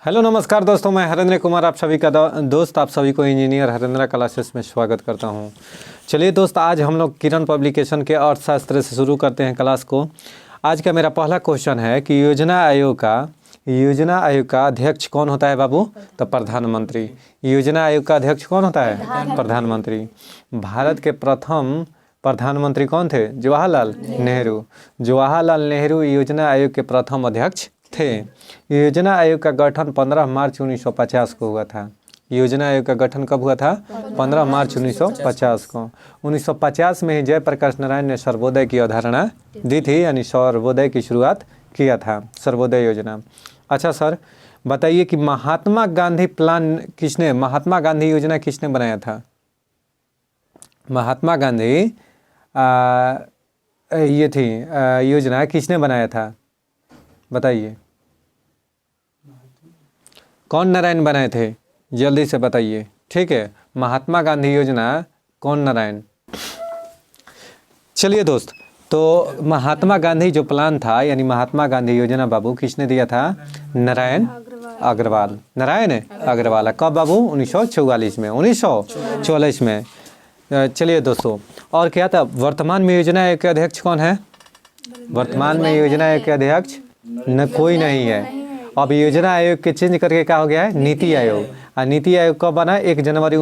Hello नमस्कार दोस्तों, मैं हरेंद्र कुमार आप सभी का दोस्त, आप सभी को इंजीनियर हरेंद्र क्लासेस में स्वागत करता हूं। चलिए दोस्त, आज हम लोग किरण पब्लिकेशन के अर्थशास्त्र से शुरू करते हैं क्लास को। आज का मेरा पहला क्वेश्चन है कि योजना आयोग का अध्यक्ष कौन होता है बाबू? तो प्रधानमंत्री। योजना आयोग का अध्यक्ष कौन होता है? प्रधानमंत्री। भारत के प्रथम प्रधानमंत्री कौन थे? जवाहरलाल नेहरू। जवाहरलाल नेहरू योजना आयोग के प्रथम अध्यक्ष थे। योजना आयोग का गठन 15 मार्च 1950 को हुआ था। योजना आयोग का गठन कब हुआ था? 15 मार्च 1950 को। 1950 में ही जयप्रकाश नारायण ने सर्वोदय की अवधारणा दी थी, यानी सर्वोदय की शुरुआत किया था, सर्वोदय योजना। अच्छा सर, बताइए कि महात्मा गांधी योजना किसने बनाया था? महात्मा गांधी ये थी योजना किसने बनाया था? बताइए, कौन नारायण बनाए थे? जल्दी से बताइए। ठीक है, महात्मा गांधी योजना कौन नारायण? चलिए दोस्त, तो महात्मा गांधी जो प्लान था, यानी महात्मा गांधी योजना बाबू किसने दिया था? नारायण अग्रवाल। नारायण अग्रवाल। कब बाबू? 1944 में। 1944 में। चलिए दोस्तों, और क्या था? वर्तमान में योजना आयोग के अध्यक्ष कौन है? वर्तमान में योजना आयोग के अध्यक्ष कोई नहीं है। अब योजना आयोग के चेंज करके क्या हो गया है? नीति आयोग। और नीति आयोग कब बना? 1 जनवरी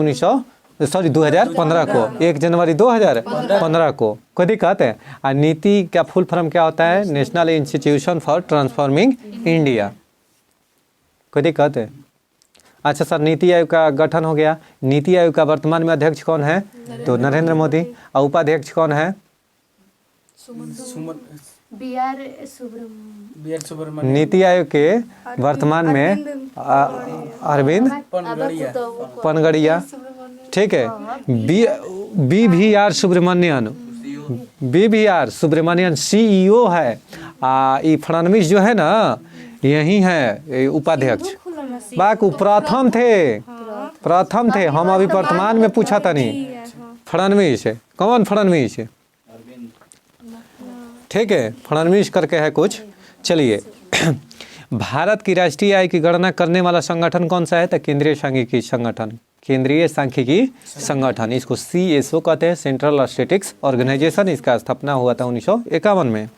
2015 को। 1 जनवरी 2015 को। कोई दिक्कत है? और नीति का फुल फॉर्म क्या होता है? National institution for transforming India. कोई दिक्कत है? अच्छा सर, नीति आयोग का गठन हो गया। नीति आयोग का वर्तमान में अध्यक्ष कौन है? तो नरेंद्र मोदी। और उपाध्यक्ष कौन है? नीति आयोग के वर्तमान में अरविंद पनगड़िया। ठीक है। BVR सुब्रमण्यन CEO है। ये फडणवीस जो है ना, यही है उपाध्यक्ष। बाकी प्रथम थे। हम अभी वर्तमान में पूछा था नहीं। फडणवीस है। कौन फडणवीस है? ठीक है, फडणवीस करके है कुछ। चलिए, भारत की राष्ट्रीय आय की गणना करने वाला संगठन कौन सा है? तो केंद्रीय सांख्यिकी संगठन। केंद्रीय सांख्यिकी संगठन, इसको CSO कहते हैं, सेंट्रल स्टैटिस्टिक्स ऑर्गेनाइजेशन। इसका स्थापना हुआ था 1951 में।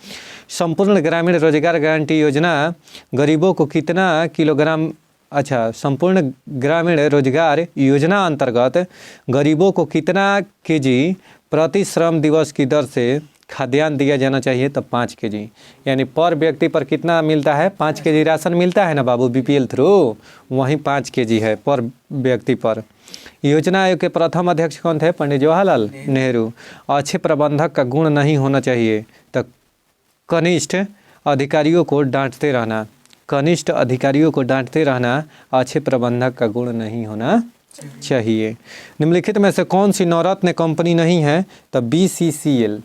संपूर्ण ग्रामीण रोजगार गारंटी योजना गरीबों को कितना किलोग्राम संपूर्ण ग्रामीण रोजगार योजना अंतर्गत गरीबों को कितना केजी प्रति श्रम दिवस की दर से खाद्यान्न दिया जाना चाहिए? तो 5 केजी। यानी पर व्यक्ति पर कितना मिलता है? 5 केजी राशन मिलता है ना बाबू, BPL थ्रू। वहीं 5 केजी है पर व्यक्ति पर। योजना आयोग के प्रथम अध्यक्ष कौन थे? पंडित जवाहरलाल नेहरू। अच्छे प्रबंधक का गुण नहीं होना चाहिए, तो कनिष्ठ अधिकारियों को डांटते रहना। कनिष्ठ अधिकारियों को डांटते रहना अच्छे प्रबंधक का गुण नहीं होना चाहिए। निम्नलिखित में से कौन सी नवरत्न कंपनी नहीं है? तो BCCL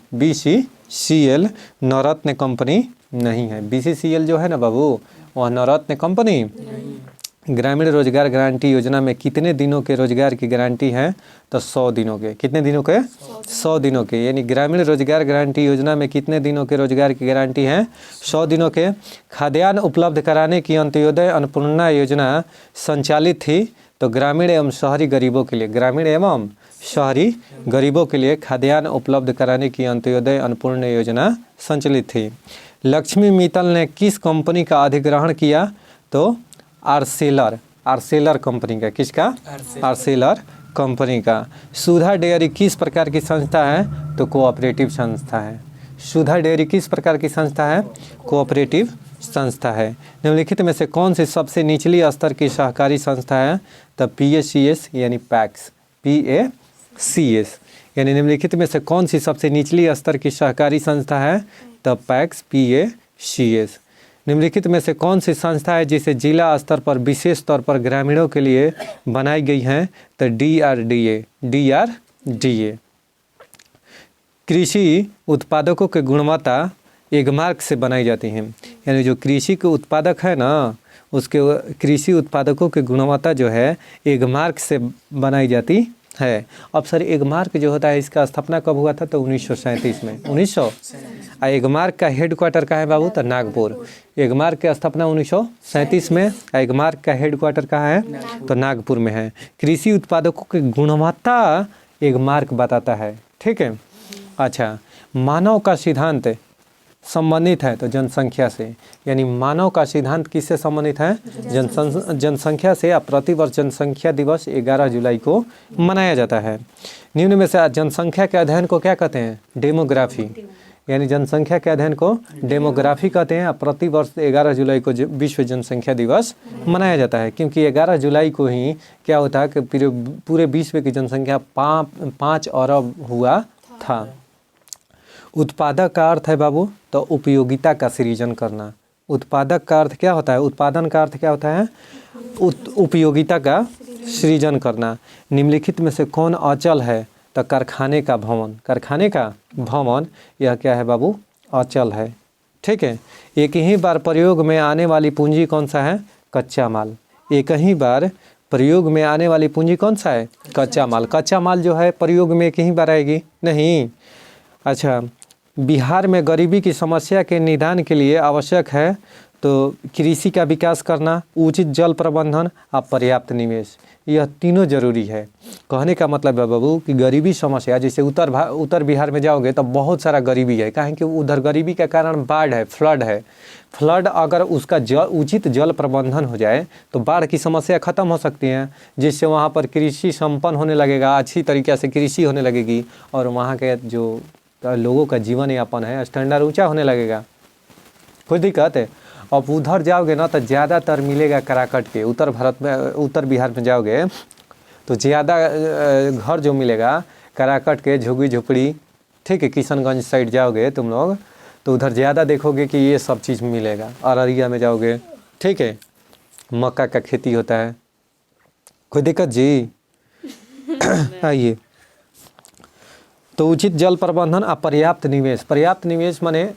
नवरत्न कंपनी नहीं है। BCCL जो है ना बाबू, वह नवरत्न कंपनी। ग्रामीण रोजगार गारंटी योजना में कितने दिनों के रोजगार की गारंटी है? तो 100 दिनों के। कितने दिनों के? 100 दिनों के। यानी ग्रामीण रोजगार गारंटी योजना में कितने दिनों के रोजगार की गारंटी है? 100 दिनों के। खाद्यान्न उपलब्ध कराने की अंत्योदय अन्नपूर्णा योजना संचालित थी, तो ग्रामीण एवं शहरी गरीबों के लिए खाद्यान्न उपलब्ध कराने की अंत्योदय अन्नपूर्णा योजना संचालित थी। लक्ष्मी मित्तल ने किस कंपनी का अधिग्रहण किया? तो आर्सेलर कंपनी का। किसका? आर्सेलर कंपनी का। सुधा डेयरी किस प्रकार की संस्था है? तो कोऑपरेटिव संस्था है। सुधा डेयरी किस प्रकार की संस्था है? कोऑपरेटिव संस्था है। निम्नलिखित में से कौन सी सबसे निचली स्तर की सहकारी संस्था है? तो PACS यानी पैक्स। PACS यानी निम्नलिखित में से कौन सी सबसे निचली स्तर की सहकारी संस्था है? तो पैक्स PACS। निम्नलिखित में से कौन सी संस्था है जिसे जिला स्तर पर विशेष तौर पर ग्रामीणों के लिए बनाई गई है? तो DRDA। कृषि उत्पादकों की गुणवत्ता एगमार्क से बनाई जाती है। यानी जो कृषि के उत्पादक है ना, उसके कृषि उत्पादकों की गुणवत्ता जो है एगमार्क से बनाई जाती है। अब सर, एगमार्क जो होता है, इसका स्थापना कब हुआ था? तो 1937 में। 1900। एगमार्क का हेडक्वार्टर कहाँ है बाबू? तो नागपुर। एगमार्क की स्थापना 1937 में। एगमार्क का हेडक्वार्टर कहाँ है? तो नागपुर में है। कृषि उत्पादकों की गुणवत्ता एगमार्क बताता है, ठीक है। अच्छा, मानव का सिद्धांत संबंधित है तो जनसंख्या से, यानी मानव का सिद्धांत किससे संबंधित है? जनसंख्या से। अब प्रतिवर्ष जनसंख्या दिवस 11 जुलाई को मनाया जाता है। निम्न में से जनसंख्या के अध्ययन को क्या कहते हैं? डेमोग्राफी, यानी जनसंख्या के अध्ययन को डेमोग्राफी कहते हैं। प्रतिवर्ष 11 जुलाई को विश्व जनसंख्या दिवस मनाया जाता है, क्योंकि 11 जुलाई को ही क्या होता है कि पूरे विश्व की जनसंख्या 5 अरब हुआ था। उत्पादक का अर्थ है बाबू तो उपयोगिता का सृजन करना। उत्पादक का अर्थ क्या होता है? उत्पादन का अर्थ क्या होता है? उपयोगिता का सृजन करना। निम्नलिखित में से कौन अचल है? तो कारखाने का भवन। कारखाने का भवन यह क्या है बाबू? अचल है, ठीक है। एक ही बार प्रयोग में आने वाली पूंजी कौन सा है? कच्चा माल। एक ही बार प्रयोग में आने वाली पूंजी कौन सा है? कच्चा माल। कच्चा माल जो है प्रयोग में एक ही बार आएगी? नहीं। अच्छा, बिहार में गरीबी की समस्या के निदान के लिए आवश्यक है तो कृषि का विकास करना, उचित जल प्रबंधन और पर्याप्त निवेश, यह तीनों जरूरी है। कहने का मतलब है बाबू कि गरीबी समस्या, जैसे उत्तर बिहार में जाओगे तो बहुत सारा गरीबी है। काहे कि उधर गरीबी का कारण बाढ़ है, फ्लड है। फ्लड अगर उसका उचित जल प्रबंधन हो जाए तो बाढ़ की समस्या खत्म हो सकती है, जिससे वहाँ पर कृषि संपन्न होने लगेगा, अच्छी तरीके से कृषि होने लगेगी और वहाँ के जो लोगों का जीवन यापन है स्टैंडर्ड ऊंचा होने लगेगा। कोई दिक्कत है? अब उधर जाओगे ना तो ज़्यादातर मिलेगा कराकट के। उत्तर बिहार में जाओगे तो ज़्यादा घर जो मिलेगा कराकट के, झुग्गी झुपड़ी, ठीक है। किशनगंज साइड जाओगे तुम लोग तो उधर ज़्यादा देखोगे कि ये सब चीज़ मिलेगा। अररिया में जाओगे, ठीक है, मक्का का खेती होता है। कोई दिक्कत जी? आइए, तो उचित जल प्रबंधन और पर्याप्त निवेश। पर्याप्त निवेश माने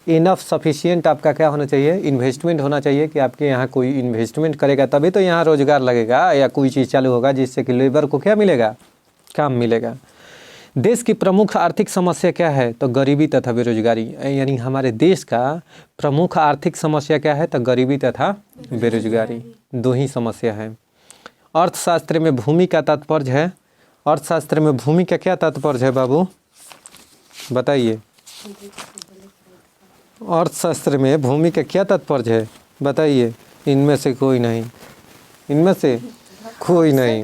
इनफ सफिशिएंट आपका क्या होना चाहिए? इन्वेस्टमेंट होना चाहिए कि आपके यहाँ कोई इन्वेस्टमेंट करेगा तभी तो यहाँ रोजगार लगेगा या कोई चीज़ चालू होगा जिससे कि लेबर को क्या मिलेगा? काम मिलेगा। देश की प्रमुख आर्थिक समस्या क्या है? तो गरीबी तथा बेरोजगारी। यानी हमारे देश का प्रमुख आर्थिक समस्या क्या है? तो गरीबी तथा बेरोजगारी, दो ही समस्या है। अर्थशास्त्र में भूमि का तात्पर्य है। अर्थशास्त्र में भूमि का क्या तात्पर्य है बाबू? बताइए। अर्थशास्त्र में भूमि का क्या तात्पर्य है? बताइए। इनमें से कोई नहीं, इनमें से कोई नहीं,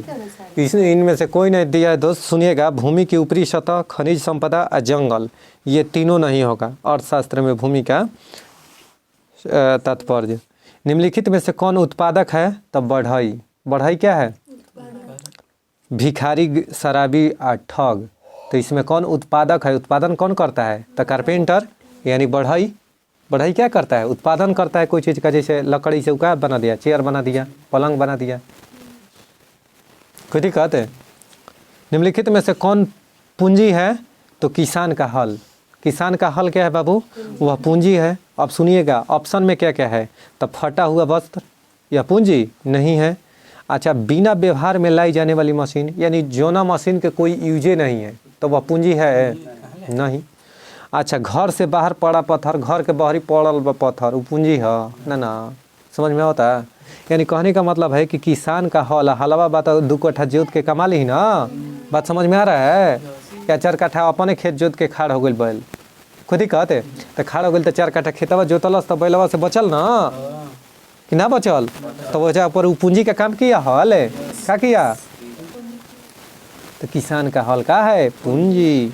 इनमें से कोई नहीं दिया है दोस्त। सुनिएगा, भूमि की ऊपरी सतह, खनिज संपदा और जंगल, ये तीनों नहीं होगा अर्थशास्त्र में भूमि का तात्पर्य। निम्नलिखित में से कौन उत्पादक है? तो बढ़ई। बढ़ई क्या है? भिखारी, शराबी और ठग। तो इसमें कौन उत्पादक है? उत्पादन कौन करता है? तो कारपेंटर, यानी बढ़ई। बढ़ई क्या करता है? उत्पादन करता है कोई चीज़ का। जैसे लकड़ी से क्या बना दिया? चेयर बना दिया, पलंग बना दिया। कोई दिक्कत है? निम्नलिखित में से कौन पूंजी है? तो किसान का हल। किसान का हल क्या है बाबू? वह पूंजी है। अब सुनिएगा, ऑप्शन में क्या क्या है? तो फटा हुआ वस्त्र, यह पूंजी नहीं है। अच्छा, बिना व्यवहार में लाई जाने वाली मशीन, यानी जोना मशीन के कोई यूजे नहीं है तो वह पूंजी है? नहीं। अच्छा, घर से बाहर पड़ा पत्थर, घर के बाहरी पड़ल पत्थर, वो पूंजी है? ना। समझ में होता है? यानी कहने का मतलब है कि किसान का हल, हलवा बात 2 कट्ठा जोत के कमा ली ना। बात समझ में आ रहा है? या 4 कट्ठा अपने खेत जोत के खाड़ हो गई बैल। कोई दिक्कत है? तो खाड़ हो गई तो 4 कट्ठा खेतवा जोतलस तो बैलवा से बचल ना कि ना बचल? तो वजह पर पूंजी का काम किया, हल है क्या किया? तो किसान का हल का है? पूंजी।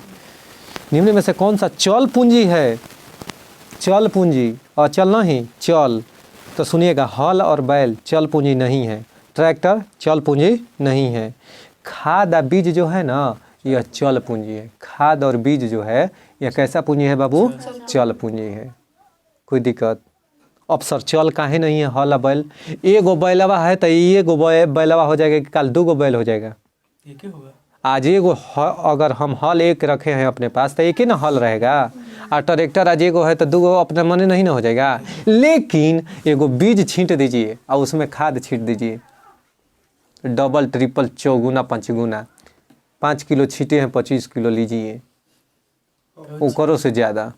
निम्न में से कौन सा चल पूंजी है? चल पूंजी, अचल नहीं, चल। तो सुनिएगा, हल और बैल चल पूंजी नहीं है, ट्रैक्टर चल पूंजी नहीं है। खाद और बीज जो है ना, यह चल पूंजी है। खाद और बीज जो है यह कैसा पूंजी है बाबू? चल पूंजी है। कोई दिक्कत? अफसर चल काहे नहीं है? हल बैल, एगो बैलवा है तो एगो बैलवा हो जाएगा कि कल 2 गो बैल हो जाएगा? एक होगा। आज एगो अगर हम हल एक रखे हैं अपने पास तो एक ही ना हल रहेगा। और ट्रैक्टर आज एगो है तो 2 गो अपने मन नहीं ना हो जाएगा। लेकिन एगो बीज छींट दीजिए और उसमें खाद छींट दीजिए, डबल ट्रिपल चौगुना 5 गुना। 5 किलो छींटे हैं, 25 किलो लीजिए, ओकरों से ज़्यादा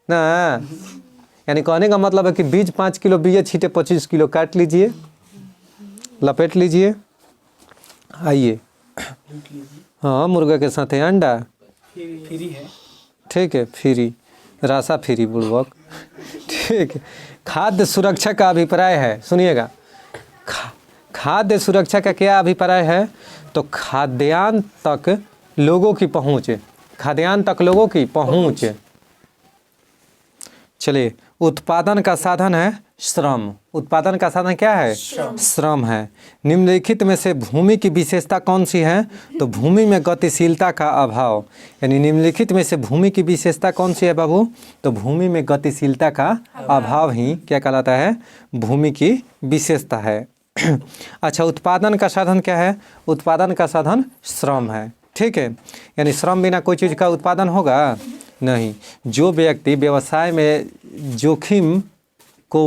ना। यानी कहने का मतलब है कि बीज 5 किलो बीज छीटे 25 किलो काट लीजिए, लपेट लीजिए, आइए। हाँ, मुर्गा के साथ है अंडा फ्री है, ठीक है, फ्री रासा फ्री बुड़बक, ठीक है। खाद्य सुरक्षा का अभिप्राय है, सुनिएगा, खाद्य सुरक्षा का क्या अभिप्राय है? तो खाद्यान्न तक लोगों की पहुँच, खाद्यान्न तक लोगों की पहुँच। चलिए, उत्पादन का साधन है श्रम। उत्पादन का साधन क्या है? श्रम है। निम्नलिखित में से भूमि की विशेषता कौन सी है? तो भूमि में गतिशीलता का अभाव। यानी निम्नलिखित में से भूमि की विशेषता कौन सी है बाबू? तो भूमि में गतिशीलता का अभाव ही क्या कहलाता है? भूमि की विशेषता है। अच्छा, उत्पादन का साधन क्या है? उत्पादन का साधन श्रम है, ठीक है। यानी श्रम बिना कोई चीज़ का उत्पादन होगा नहीं। जो व्यक्ति व्यवसाय में जोखिम को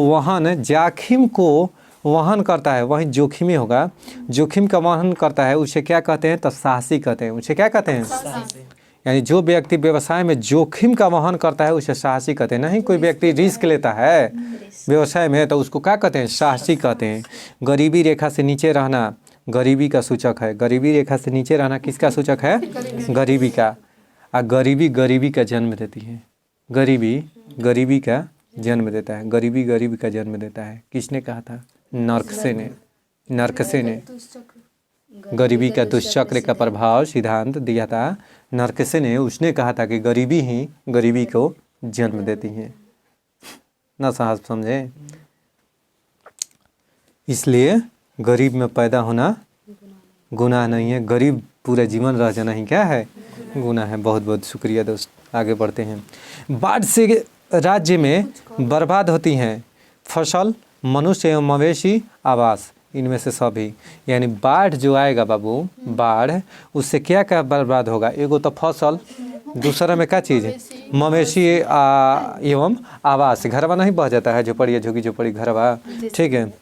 वहन करता है, वही जोखिमी होगा। जोखिम का वहन करता है उसे क्या कहते हैं? तो साहसी कहते हैं। उसे क्या कहते हैं? यानी जो व्यक्ति व्यवसाय में जोखिम का वहन करता है उसे साहसी कहते हैं। नहीं कोई व्यक्ति रिस्क लेता है व्यवसाय में तो उसको क्या कहते हैं? साहसी कहते हैं। गरीबी रेखा से नीचे रहना गरीबी का सूचक है। गरीबी रेखा से नीचे रहना किसका सूचक है? गरीबी का। गरीबी गरीबी का जन्म देती है। गरीबी गरीबी का जन्म देता है। गरीबी गरीबी का जन्म देता है। किसने कहा था? नरकसे ने। नरकसे ने गरीबी का दुष्चक्र का प्रभाव सिद्धांत दिया था। नरकसे ने, उसने कहा था कि गरीबी ही गरीबी को जन्म देती है। ना साहब समझे? इसलिए गरीब में पैदा होना गुनाह नहीं है, गरीब पूरे जीवन रह जाना ही क्या है? गुनाह है। बहुत बहुत शुक्रिया दोस्त, आगे बढ़ते हैं। बाढ़ से राज्य में बर्बाद होती हैं फसल, मनुष्य एवं मवेशी, आवास, इनमें से सभी। यानी बाढ़ जो आएगा बाबू, बाढ़, उससे क्या क्या बर्बाद होगा? एगो तो फसल, दूसरा में क्या चीज़ है? मवेशी एवं आवास। घरवा नहीं बह जाता है, झोपड़ी झुगी झोपड़ी घरवा, ठीक है,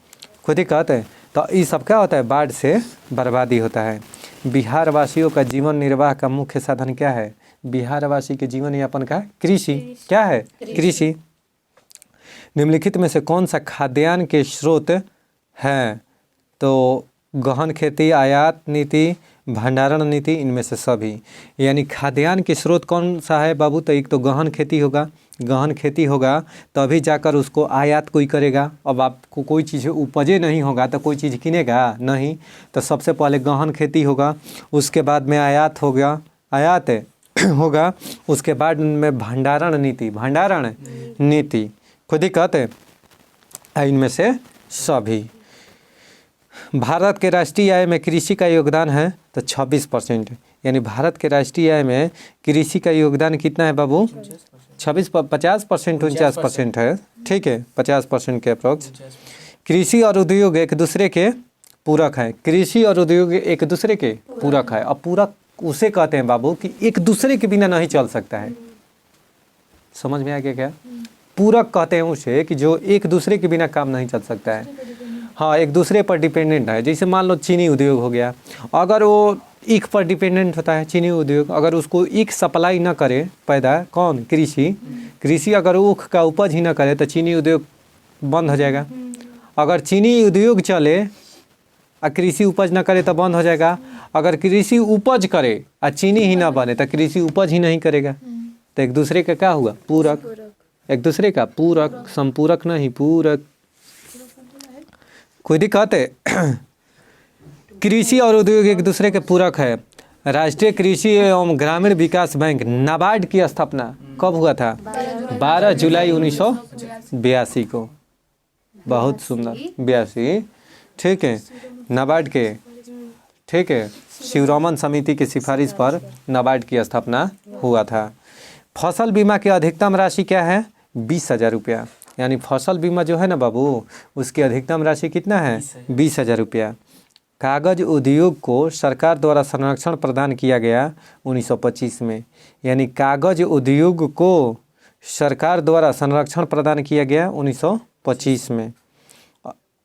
खुद ही कहते हैं। तो ये सब क्या होता है? बाढ़ से बर्बादी होता है। बिहार वासियों का जीवन निर्वाह का मुख्य साधन क्या है? बिहार वासी के जीवन यापन का कृषि। क्या है? कृषि। निम्नलिखित में से कौन सा खाद्यान्न के स्रोत हैं? तो गहन खेती, आयात नीति, भंडारण नीति, इनमें से सभी। यानी खाद्यान्न के स्रोत कौन सा है बाबू? तो एक तो गहन खेती होगा। गहन खेती होगा तभी जाकर उसको आयात कोई करेगा। अब आपको कोई चीज़ उपजे नहीं होगा तो कोई चीज़ किनेगा नहीं। तो सबसे पहले गहन खेती होगा, उसके बाद में आयात होगा, आयात होगा, उसके बाद में भंडारण नीति, भंडारण नीति, खुद ही कहते इनमें से सभी। भारत के राष्ट्रीय आय में कृषि का योगदान है तो 26%। यानी भारत के राष्ट्रीय आय में कृषि का योगदान कितना है बाबू? 50%, 49% है, ठीक है, 50% के अप्रोक्स। कृषि और उद्योग एक दूसरे के पूरक है। कृषि और उद्योग एक दूसरे के पूरक है। अब पूरक उसे कहते हैं बाबू कि एक दूसरे के बिना नहीं चल सकता है। समझ में आ गया क्या? पूरक कहते हैं उसे कि जो एक दूसरे के बिना काम नहीं चल सकता है। हाँ, एक दूसरे पर डिपेंडेंट है। जैसे मान लो चीनी उद्योग हो गया, अगर वो ईख पर डिपेंडेंट होता है चीनी उद्योग, अगर उसको ईख सप्लाई ना करे पैदा, कौन? कृषि अगर ऊख का उपज ही ना करे तो चीनी उद्योग बंद हो जाएगा। अगर चीनी उद्योग चले और कृषि उपज ना करे तो बंद हो जाएगा। अगर कृषि उपज करे और चीनी ही ना बने तो कृषि उपज ही नहीं करेगा। तो एक दूसरे का क्या हुआ? पूरक। एक दूसरे का पूरक, संपूरक नहीं, पूरक। कोई दिक्कत है? कृषि और उद्योग एक दूसरे के पूरक है। राष्ट्रीय कृषि एवं ग्रामीण विकास बैंक नाबार्ड की स्थापना कब हुआ था? 12 जुलाई 1982 को। बहुत सुंदर, 82, ठीक है, नाबार्ड के, ठीक है, शिवरमन समिति की सिफारिश पर नाबार्ड की स्थापना हुआ था। फसल बीमा की अधिकतम राशि क्या है? 20,000 रुपया। यानी फसल बीमा जो है ना बाबू, उसकी अधिकतम राशि कितना है? 20,000 रुपया। कागज उद्योग को सरकार द्वारा संरक्षण प्रदान किया गया 1925 में। यानी कागज उद्योग को सरकार द्वारा संरक्षण प्रदान किया गया 1925 में।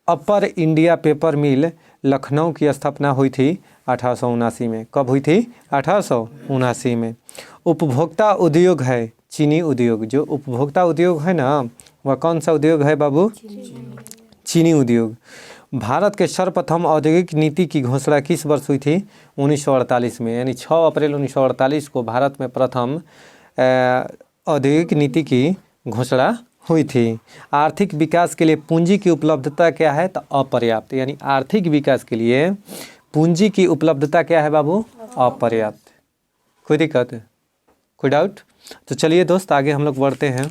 अपर इंडिया पेपर मिल लखनऊ की स्थापना हुई थी 1879 में। कब हुई थी? 1879 में। उपभोक्ता उद्योग है चीनी उद्योग। जो उपभोक्ता उद्योग है ना, वह कौन सा उद्योग है बाबू? चीनी उद्योग। भारत के सर्वप्रथम औद्योगिक नीति की घोषणा किस वर्ष हुई थी? 1948 में, यानी 6 अप्रैल 1948 को भारत में प्रथम औद्योगिक नीति की घोषणा हुई थी। आर्थिक विकास के लिए पूंजी की उपलब्धता क्या है? तो अपर्याप्त। यानी आर्थिक विकास के लिए पूंजी की उपलब्धता क्या है बाबू? अपर्याप्त। कोई दिक्कत, कोई डाउट? तो चलिए दोस्त आगे हम लोग बढ़ते हैं।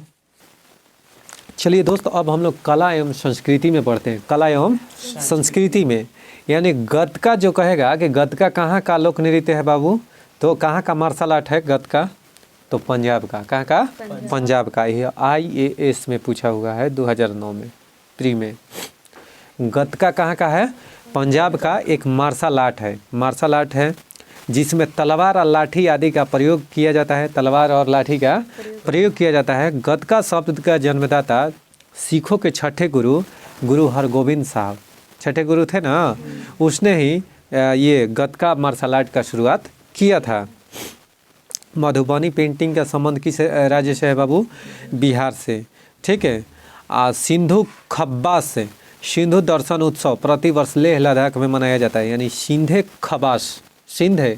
चलिए दोस्त अब हम लोग कला एवं संस्कृति में बढ़ते हैं। कला एवं संस्कृति में यानी गतका जो कहेगा कि गतका कहाँ का लोक नृत्य है बाबू? तो कहाँ का मार्शल आर्ट है गतका? तो पंजाब का। कहाँ का? पंजाब का। यह IAS में पूछा हुआ है 2009 में प्री में। गतका कहाँ का है? पंजाब का एक मार्शल आर्ट है। मार्शल आर्ट है जिसमें तलवार और लाठी आदि का प्रयोग किया जाता है। तलवार और लाठी का प्रयोग किया जाता है। गतका शब्द का जन्मदाता सिखों के छठे गुरु गुरु हरगोविंद साहब, छठे गुरु थे ना, उसने ही ये गतका मार्शल आर्ट का शुरुआत किया था। मधुबनी पेंटिंग का संबंध किस राज्य से है बाबू? बिहार से। ठीक है। सिंधु खब्बास से। सिंधु दर्शन उत्सव प्रतिवर्ष लेह लद्दाख में मनाया जाता है। यानी सिंधे खबास, सिंधे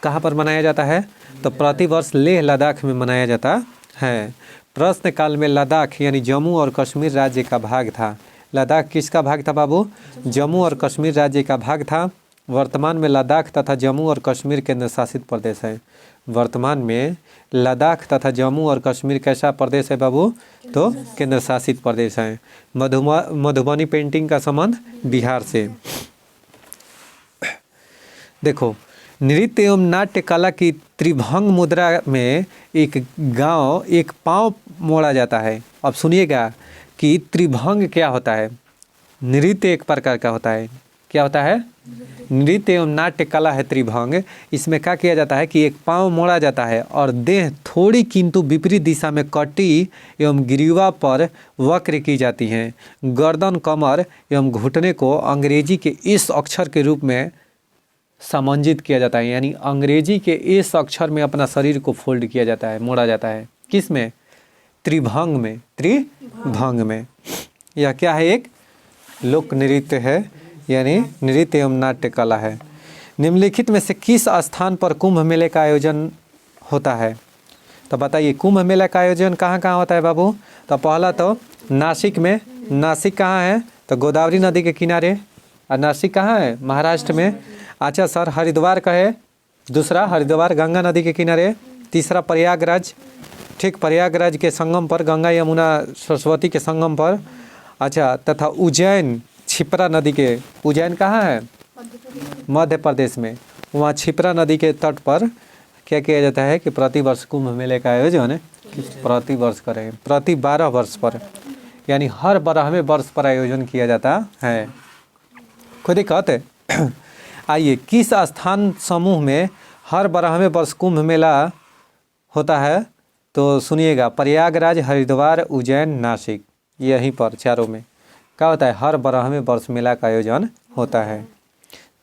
कहाँ पर मनाया जाता है? तो प्रतिवर्ष लेह लद्दाख में मनाया जाता है। प्रश्न काल में लद्दाख यानी जम्मू और कश्मीर राज्य का भाग था। लद्दाख किसका भाग था बाबू? जम्मू और कश्मीर राज्य का भाग था। वर्तमान में लद्दाख तथा जम्मू और कश्मीर केंद्र शासित प्रदेश है। वर्तमान में लद्दाख तथा जम्मू और कश्मीर कैसा प्रदेश है बाबू? तो केंद्र शासित प्रदेश है। मधुबनी पेंटिंग का संबंध बिहार से। देखो, नृत्य एवं नाट्य कला की त्रिभंग मुद्रा में एक गांव एक पांव मोड़ा जाता है। अब सुनिएगा कि त्रिभंग क्या होता है। नृत्य एक प्रकार का होता है। क्या होता है? नृत्य एवं नाट्य कला है त्रिभंग। इसमें क्या किया जाता है कि एक पांव मोड़ा जाता है और देह थोड़ी किंतु विपरीत दिशा में कटी एवं ग्रीवा पर वक्र की जाती हैं। गर्दन, कमर एवं घुटने को अंग्रेजी के इस अक्षर के रूप में समंजित किया जाता है। यानी अंग्रेजी के इस अक्षर में अपना शरीर को फोल्ड किया जाता है, मोड़ा जाता है। किस में? त्रिभंग में। त्रिभंग में। यह क्या है? एक लोक नृत्य है, यानी नृत्य एवं नाट्य कला है। निम्नलिखित में से किस स्थान पर कुंभ मेले का आयोजन होता है? तो बताइए कुंभ मेला का आयोजन कहाँ कहाँ होता है बाबू? तो पहला तो नासिक में। नासिक कहाँ है? तो गोदावरी नदी के किनारे। और नासिक कहाँ है? महाराष्ट्र में। अच्छा सर, हरिद्वार का है। दूसरा हरिद्वार गंगा नदी के किनारे। तीसरा प्रयागराज, ठीक प्रयागराज के संगम पर, गंगा यमुना सरस्वती के संगम पर। अच्छा, तथा उज्जैन छिपरा नदी के। उज्जैन कहाँ है? मध्य प्रदेश में। वहाँ छिपरा नदी के तट पर क्या किया जाता है कि प्रतिवर्ष कुंभ मेले का आयोजन प्रतिवर्ष करें, प्रति 12 वर्ष पर, यानी हर 12वें वर्ष पर आयोजन किया जाता है। कोई दिक्कत है? आइए, किस स्थान समूह में हर 12वें वर्ष कुंभ मेला होता है? तो सुनिएगा, प्रयागराज, हरिद्वार, उज्जैन, नासिक, यहीं पर चारों में क्या होता है? हर 12वें वर्ष मेला का आयोजन होता है।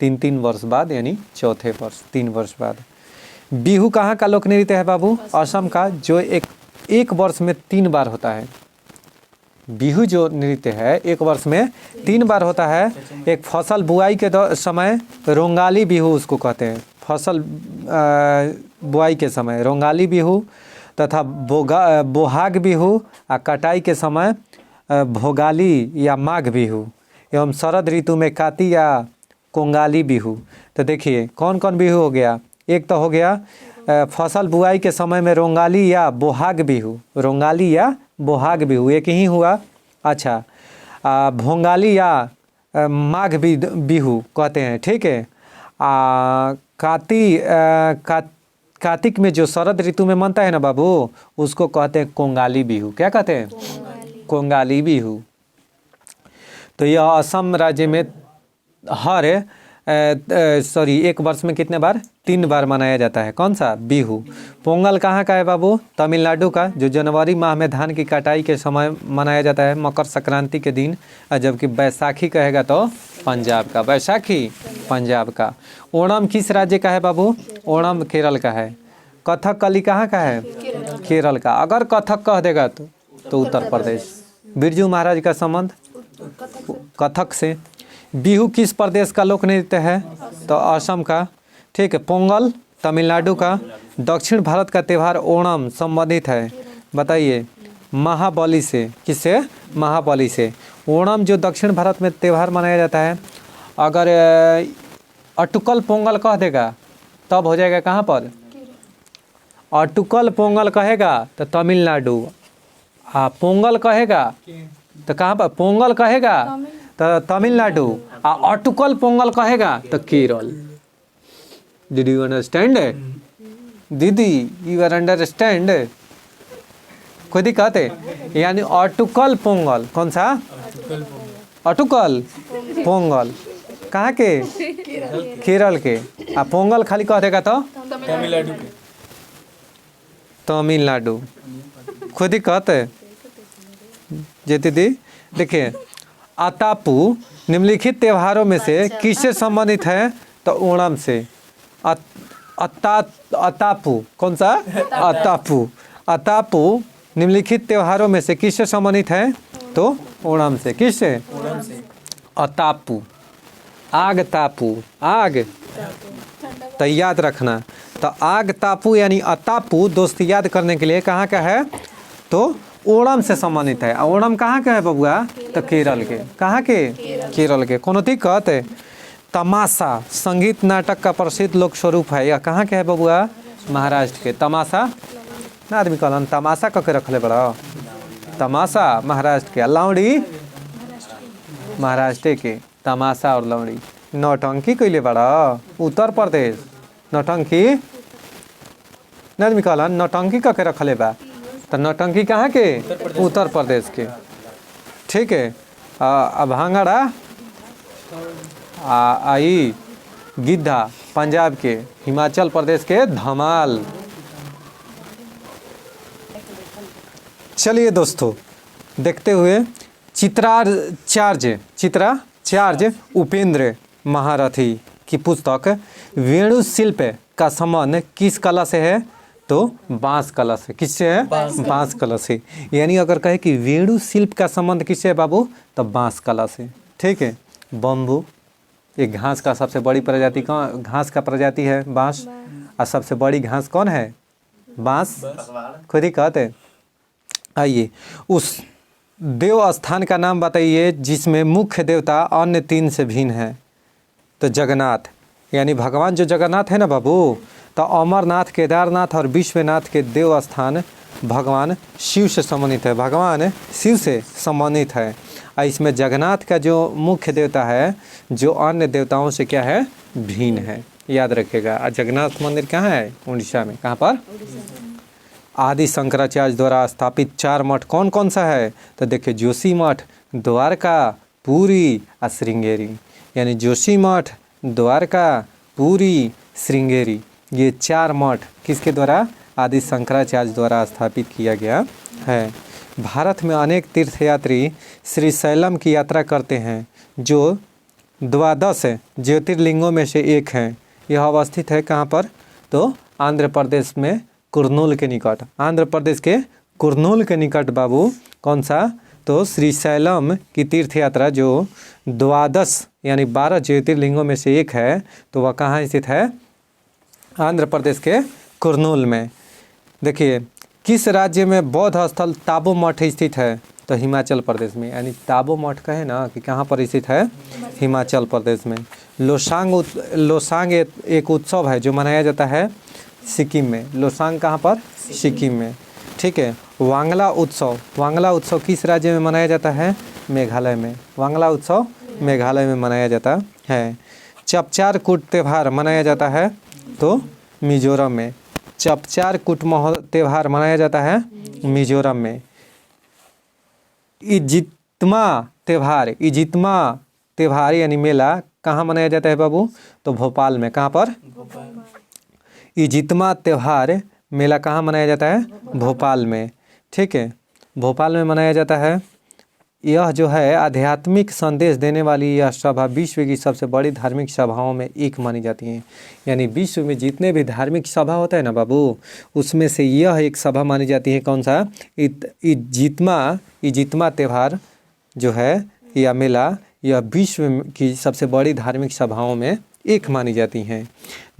3 वर्ष बाद, यानी चौथे वर्ष, 3 वर्ष बाद। बिहू कहाँ का लोक नृत्य है बाबू? असम का, जो एक वर्ष में 3 बार होता है। बिहू जो नृत्य है एक वर्ष में 3 बार होता है। एक फसल बुआई के समय रोंगाली बिहू उसको कहते हैं। फसल बुआई के समय रोंगाली बिहू, तथा बोहाग बिहू, और कटाई के समय भोगाली या माघ बिहू, एवं शरद ऋतु में काती या कोंगाली बिहू। तो देखिए कौन कौन बिहू हो गया? एक तो हो गया फसल बुआई के समय में रोंगाली या बोहाग बिहू, रोंगाली या बोहाग बिहू एक ही हुआ। अच्छा, भोंगाली या माघ बिहू कहते हैं, ठीक है। कार्तिक में जो शरद ऋतु में मनता है ना बाबू, उसको कहते हैं कोंगाली बिहू। क्या कहते हैं? कोंगाली बिहू। तो यह असम राज्य में हर एक वर्ष में कितने बार? 3 बार मनाया जाता है। कौन सा? बिहू। पोंगल कहाँ का है बाबू? तमिलनाडु का, जो जनवरी माह में धान की कटाई के समय मनाया जाता है, मकर संक्रांति के दिन। जबकि बैसाखी कहेगा तो पंजाब का, बैसाखी पंजाब का। ओणम किस राज्य का है बाबू? ओणम केरल का है। कथकली कहाँ का है? केरल का। अगर कथक कह देगा तो तो उत्तर प्रदेश। बिरजू महाराज का संबंध कथक से। बिहू किस प्रदेश का लोक नृत्य है? तो असम का। ठीक है। पोंगल तमिलनाडु का। दक्षिण भारत का त्यौहार ओणम संबंधित है, बताइए, महाबली से। किससे? महाबली से। ओणम जो दक्षिण भारत में त्यौहार मनाया जाता है, अगर अटुकल पोंगल कह देगा तब हो जाएगा कहाँ पर? अटुकल पोंगल कहेगा तो तमिलनाडु। पोंगल कहेगा तो कहाँ पर? पोंगल कहेगा तो तमिलनाडु। अटुकल पोंगल कहेगा तो केरल। डिड यू अंडरस्टैंड दीदी? You are understand? कोई दिक्कत है? यानी अटुकल पोंगल, कौन सा? अटुकल पोंगल कहाँ के? केरल के। पोंगल खाली कह देगा तो तमिलनाडु के। तमिलनाडु। कोई दिक्कत है जी दीदी? देखिए, अतापू निम्नलिखित त्योहारों में से किससे संबंधित है? तो ओणम से। अतापू, कौन सा? अतापू। अतापू निम्नलिखित त्योहारों में से किससे संबंधित है? तो ओणम से। किससे? ओणम से। अतापू। आग तापू, आग तो याद रखना। तो आग तापू यानी अतापू दोस्त याद करने के लिए कहाँ का है? तो ओणम से संबंधित है। ओणम कहाँ का है बबुआ? तो केरल के। कहाँ के? केरल के। कोनो दिक्कत है? तमाशा संगीत नाटक का प्रसिद्ध लोक स्वरूप है। यह कहाँ के है बबुआ? महाराष्ट्र के। तमाशा ना आदमी कहलन तमाशा कह के रखले बड़ा। तमाशा महाराष्ट्र के। लावड़ी महाराष्ट्र के। तमाशा और लवड़ी। नौटंकी कैले बड़ा? उत्तर प्रदेश। नौटंकी ना आदमी कहलन नौटंकी कह के रखले बा। तो नौटंकी कहाँ के? उत्तर प्रदेश के। ठीक है। भांगड़ा आई गिद्धा पंजाब के। हिमाचल प्रदेश के धमाल। चलिए दोस्तों, देखते हुए चित्राचार्य उपेंद्र महारथी की पुस्तक वेणु शिल्प का संबंध किस कला से है? तो बांस कला से। किससे है? बांस कला से। यानी अगर कहे कि वेणु शिल्प का संबंध किससे है बाबू? तो बांस कला से। ठीक है। बम्बू एक घास का सबसे बड़ी प्रजाति कौन? घास का प्रजाति है बांस। और सबसे बड़ी घास कौन है? बांस। खुद ही कहते। आइए, उस देव स्थान का नाम बताइए जिसमें मुख्य देवता अन्य तीन से भिन्न है। तो जगन्नाथ, यानी भगवान जो जगन्नाथ है ना बाबू, तो अमरनाथ, केदारनाथ और विश्वनाथ के देव स्थान भगवान शिव से संबंधित है। भगवान शिव से संबंधित है। और इसमें जगन्नाथ का जो मुख्य देवता है, जो अन्य देवताओं से क्या है? भिन्न है। याद रखिएगा। और जगन्नाथ मंदिर कहाँ है? उड़ीसा में। कहाँ पर? आदि शंकराचार्य द्वारा स्थापित 4 मठ कौन कौन सा है? तो देखिए, जोशी मठ, द्वारका, पुरी और श्रृंगेरी। यानी जोशी मठ, द्वारका, पुरी, श्रृंगेरी, ये 4 मठ किसके द्वारा? आदि शंकराचार्य द्वारा स्थापित किया गया है। भारत में अनेक तीर्थयात्री श्रीशैलम की यात्रा करते हैं, जो 12 ज्योतिर्लिंगों में से एक है। यह अवस्थित है कहाँ पर? तो आंध्र प्रदेश में कुर्नूल के निकट। आंध्र प्रदेश के कुर्नूल के निकट बाबू। कौन सा? तो श्रीशैलम की तीर्थ यात्रा जो 12 यानी 12 ज्योतिर्लिंगों में से एक है, तो वह कहाँ स्थित है? आंध्र प्रदेश के कुर्नूल में। देखिए, किस राज्य में बौद्ध स्थल ताबो मठ स्थित है? तो हिमाचल प्रदेश में। यानी ताबो मठ कहे ना कि कहाँ पर स्थित है? हिमाचल प्रदेश में। लोसांग एक उत्सव है जो मनाया जाता है सिक्किम में। लोसांग कहाँ पर? सिक्किम में। ठीक है। वांगला उत्सव किस राज्य में मनाया जाता है? मेघालय में। वांगला उत्सव मेघालय में मनाया जाता है। चपचार कूट त्यौहार मनाया जाता है तो मिजोरम में। चपचार कूट त्यौहार मनाया जाता है मिजोरम में। इजित्मा त्यौहार यानी मेला कहाँ मनाया जाता है बाबू? तो भोपाल में। कहाँ पर? इजित्मा त्यौहार मेला कहाँ मनाया जाता है? भोपाल में। ठीक है। भोपाल में मनाया जाता है। यह जो है आध्यात्मिक संदेश देने वाली यह सभा विश्व की सबसे बड़ी धार्मिक सभाओं में एक मानी जाती है। यानी विश्व में जितने भी धार्मिक सभा होता है ना बाबू, उसमें से यह एक सभा मानी जाती है। कौन सा? इजित्मा त्यौहार जो है या मेला, यह विश्व की सबसे बड़ी धार्मिक सभाओं में एक मानी जाती हैं।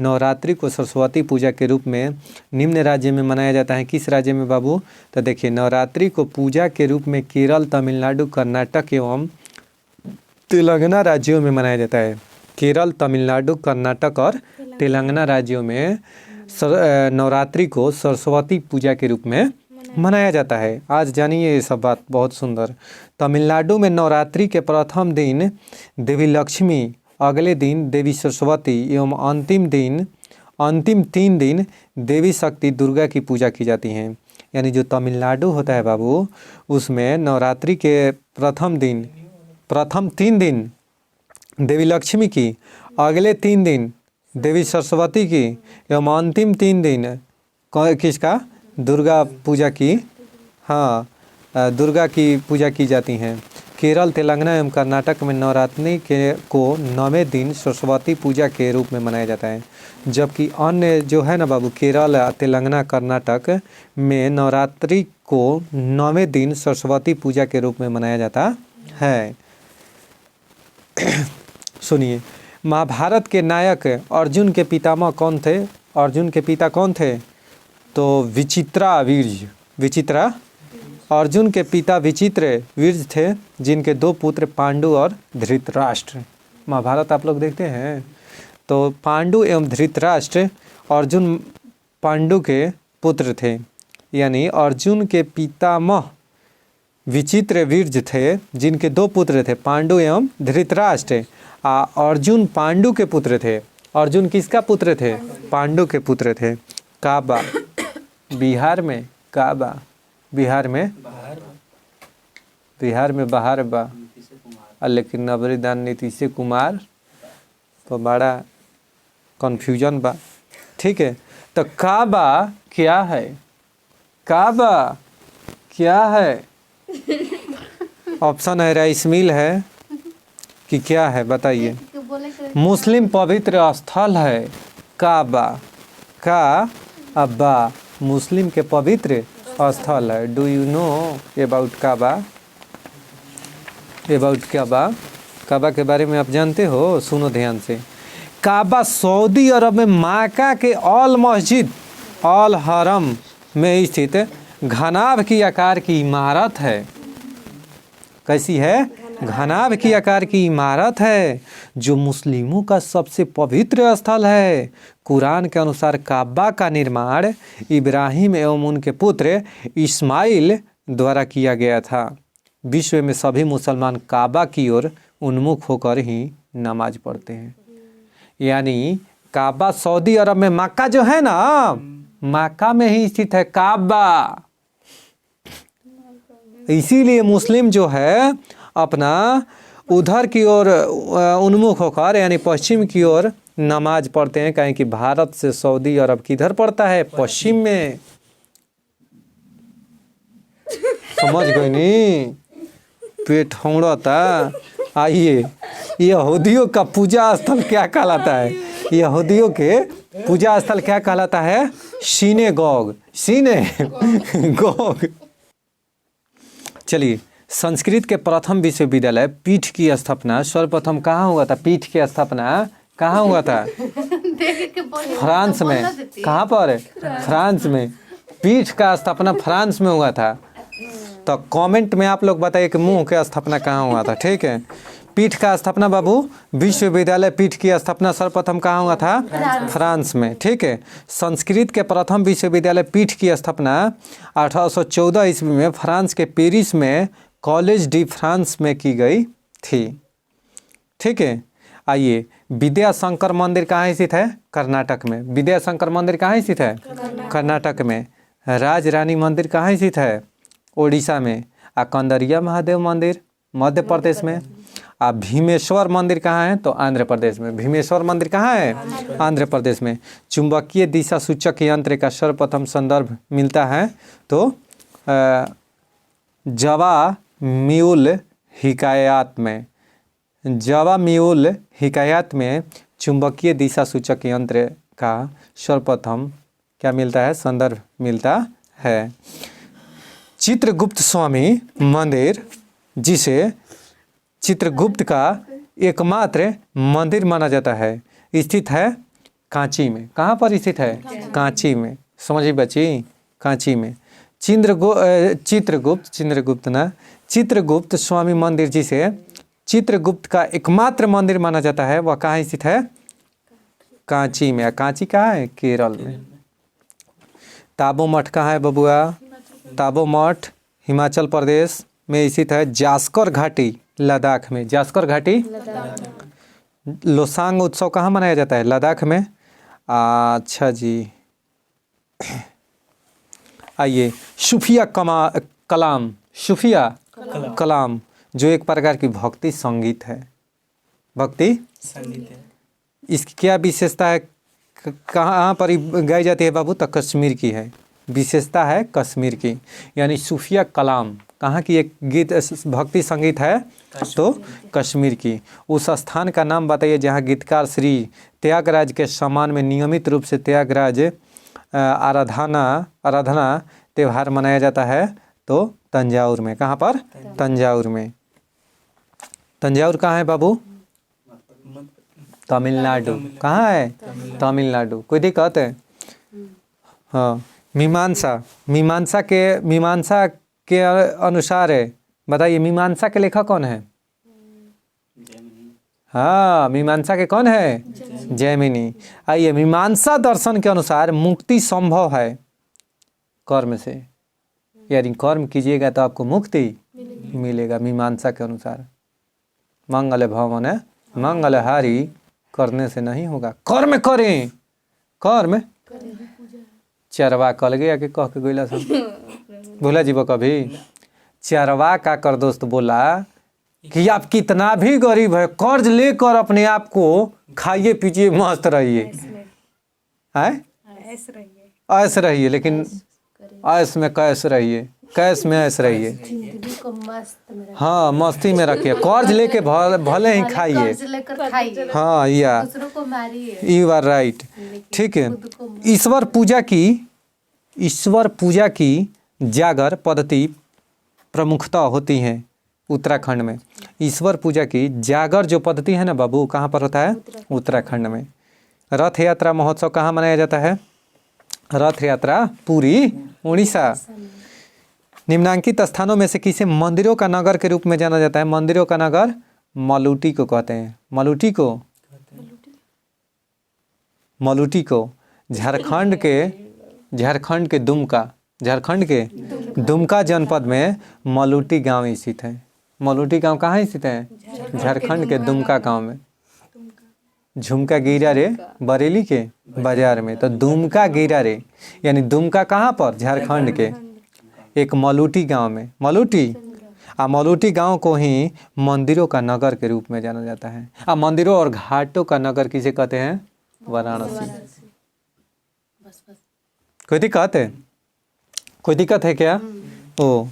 नवरात्रि को सरस्वती पूजा के रूप में निम्न राज्य में मनाया जाता है। किस राज्य में बाबू? तो देखिए, नवरात्रि को पूजा के रूप में केरल, तमिलनाडु, कर्नाटक एवं तेलंगाना राज्यों में मनाया जाता है। केरल, तमिलनाडु, कर्नाटक और तेलंगाना राज्यों में नवरात्रि को सरस्वती पूजा के रूप में मनाया जाता है। आज जानिए ये सब बात, बहुत सुंदर। तमिलनाडु में नवरात्रि के प्रथम दिन देवी लक्ष्मी, अगले दिन देवी सरस्वती एवं अंतिम 3 दिन देवी शक्ति दुर्गा की पूजा की जाती है। यानी जो तमिलनाडु होता है बाबू, उसमें नवरात्रि के प्रथम 3 दिन देवी लक्ष्मी की, अगले 3 दिन देवी सरस्वती की एवं अंतिम 3 दिन किसका? दुर्गा पूजा की, हाँ, दुर्गा की पूजा की जाती हैं। केरल, तेलंगाना एवं कर्नाटक में नवरात्रि को 9वें दिन सरस्वती पूजा के रूप में मनाया जाता है। जबकि अन्य जो है ना बाबू, केरल, तेलंगाना, कर्नाटक में नवरात्रि को 9वें दिन सरस्वती पूजा के रूप में मनाया जाता है। सुनिए, महाभारत के नायक अर्जुन के पितामह कौन थे? अर्जुन के पिता कौन थे? तो विचित्रा। अर्जुन के पिता विचित्र वीर्य थे, जिनके 2 पुत्र पांडु और धृतराष्ट्र। महाभारत आप लोग देखते हैं तो पांडु एवं धृतराष्ट्र अर्जुन पांडु के पुत्र थे। यानी अर्जुन के पितामह विचित्र वीर्य थे, जिनके 2 पुत्र थे, पांडु एवं धृतराष्ट्र। अर्जुन पांडु के पुत्र थे। अर्जुन किसका पुत्र थे? पांडु के पुत्र थे। काबा, बिहार में काबा, बिहार में बाहर बा, लेकिन नवरिदान नीतीश कुमार तो बड़ा कन्फ्यूजन बा। ठीक है, तो काबा क्या है? काबा क्या है? ऑप्शन है राइस मिल है कि क्या है, बताइए। मुस्लिम पवित्र स्थल है काबा। काबा मुस्लिम के पवित्र स्थल है। डू यू नो अबाउट काबा? काबा के बारे में आप जानते हो? सुनो ध्यान से। काबा सऊदी अरब में मक्का के अल मस्जिद अल हरम में स्थित घनाभ की आकार की इमारत है। कैसी है? घनाभ की आकार की इमारत है, जो मुस्लिमों का सबसे पवित्र स्थल है। कुरान के अनुसार काबा का निर्माण इब्राहिम एवं उनके पुत्र इस्माइल द्वारा किया गया था। विश्व में सभी मुसलमान काबा की ओर उन्मुख होकर ही नमाज पढ़ते हैं। यानी काबा सऊदी अरब में मक्का जो है ना, मक्का में ही स्थित है काबा। इसीलिए मुस्लिम जो है अपना उधर की ओर उन्मुख होकर, यानी पश्चिम की ओर नमाज पढ़ते हैं। कहें कि भारत से सऊदी अरब किधर पड़ता है? पश्चिम में। समझ गए नी? पेट होड़ता। आइए, यहूदियों का पूजा स्थल क्या कहलाता है? यहूदियों के पूजा स्थल क्या कहलाता है? सिनेगॉग। चलिए, संस्कृत के प्रथम विश्वविद्यालय पीठ की स्थापना सर्वप्रथम कहाँ हुआ था? पीठ की स्थापना कहाँ हुआ था? फ्रांस में। कहाँ पर? फ्रांस में। पीठ का स्थापना फ्रांस में हुआ था। तो कमेंट में आप लोग बताइए कि मुंह की स्थापना कहाँ हुआ था। ठीक है, पीठ का स्थापना बाबू, विश्वविद्यालय पीठ की स्थापना सर्वप्रथम कहाँ हुआ था? फ्रांस में। ठीक है, संस्कृत के प्रथम विश्वविद्यालय पीठ की स्थापना 1814 ईस्वी में फ्रांस के पेरिस में कॉलेज डी फ्रांस में की गई थी। ठीक है, आइए, विद्याशंकर मंदिर कहाँ स्थित है? कर्नाटक में। विद्याशंकर मंदिर कहाँ स्थित है? कर्नाटक में। राज रानी मंदिर कहाँ स्थित है? ओडिशा में। कंदरिया महादेव मंदिर मध्य प्रदेश में। भीमेश्वर मंदिर कहाँ है? तो आंध्र प्रदेश में। भीमेश्वर मंदिर कहाँ है? आंध्र प्रदेश में। चुंबकीय दिशा सूचक यंत्र का सर्वप्रथम संदर्भ मिलता है तो जवा म्यूल हिकायात में, जावा म्यूल हिकायात में चुंबकीय दिशा सूचक यंत्र का सर्वप्रथम क्या मिलता है, संदर्भ मिलता है। चित्रगुप्त स्वामी मंदिर, जिसे चित्रगुप्त का एकमात्र मंदिर माना जाता है, स्थित है कांची में। कहाँ पर स्थित है? कांची में। समझिए बच्ची, कांची में। चित्रगुप्त स्वामी मंदिर, जिसे चित्रगुप्त का एकमात्र मंदिर माना जाता है, वह कहाँ स्थित है? कांची में। कांची कहाँ है? केरल में। ताबो मठ कहाँ है बबुआ? ताबो मठ हिमाचल प्रदेश में स्थित है। जास्कर घाटी लद्दाख में। जास्कर घाटी लोसांग उत्सव कहाँ मनाया जाता है? लद्दाख में। अच्छा जी, आइए सूफिया कलाम, सूफिया कलाम जो एक प्रकार की भक्ति संगीत है। भक्ति संगीत है। इसकी क्या विशेषता है? कहाँ पर गाई जाती है बाबू? तो कश्मीर की है। विशेषता है कश्मीर की, यानी सूफिया कलाम कहाँ की एक गीत भक्ति संगीत है? तो कश्मीर की। उस स्थान का नाम बताइए जहाँ गीतकार श्री त्यागराज के सम्मान में नियमित रूप से त्यागराज आराधना त्यौहार मनाया जाता है। तो तंजावुर में। कहाँ पर? तंजावुर में। तंजावुर कहाँ है बाबू? तमिलनाडु। कहाँ है? तमिलनाडु। कोई दिक्कत है? हाँ। मीमांसा के अनुसार है, बताइए मीमांसा के लेखक कौन है? हाँ, मीमांसा के कौन है? जैमिनी। आइए, मीमांसा दर्शन के अनुसार मुक्ति संभव है कर्म से, यानी कर्म कीजिएगा तो आपको मुक्ति मिलेगा। मीमांसा के अनुसार मंगल भवन है, मंगलहारी करने से नहीं होगा, कर्म करें। कर्म चरवा कल गया कि कह के गोला सब बोला जीव कभी? चरवा का कर दोस्त बोला कि आप कितना भी गरीब है, कर्ज लेकर अपने आप को खाइए पीजिए मस्त रहिए, ऐश रहिए, लेकिन ऐश में कैश रहिए, कैश में ऐश रहिए। हाँ, मस्ती में रखिए, कर्ज लेके भले ही खाइए। हाँ, यू आर राइट। ठीक है। ईश्वर पूजा की जागर पद्धति प्रमुखता होती है उत्तराखंड में। ईश्वर पूजा की जागर जो पद्धति है ना बाबू, कहाँ पर होता है? उत्तराखंड में। रथ यात्रा महोत्सव कहाँ मनाया जाता है? रथ यात्रा पुरी, उड़ीसा। निम्नांकित स्थानों में से किसे मंदिरों का नगर के रूप में जाना जाता है? मंदिरों का नगर मलूटी को कहते हैं। मलूटी को झारखंड के दुमका जनपद में मलूटी गांव स्थित है। मलूटी गांव कहाँ स्थित है? झारखंड के दुमका गांव में। झुमका गिरा रे बरेली के बाजार में, तो दुमका गिरा रे, यानी दुमका कहाँ पर? झारखंड के एक मलूटी गांव में। मलूटी गांव को ही मंदिरों का नगर के रूप में जाना जाता है। मंदिरों और घाटों का नगर किसे कहते हैं? वाराणसी। कोई दिक्कत है क्या? ओ,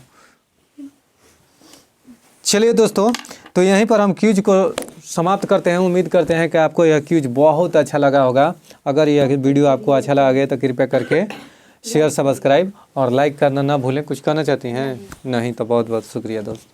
चलिए दोस्तों, तो यहीं पर हम क्यूज को समाप्त करते हैं। उम्मीद करते हैं कि आपको यह क्यूज बहुत अच्छा लगा होगा। अगर यह वीडियो आपको अच्छा लगा तो कृपया करके शेयर, सब्सक्राइब और लाइक करना ना भूलें। कुछ कहना चाहती हैं? नहीं तो बहुत बहुत शुक्रिया दोस्त।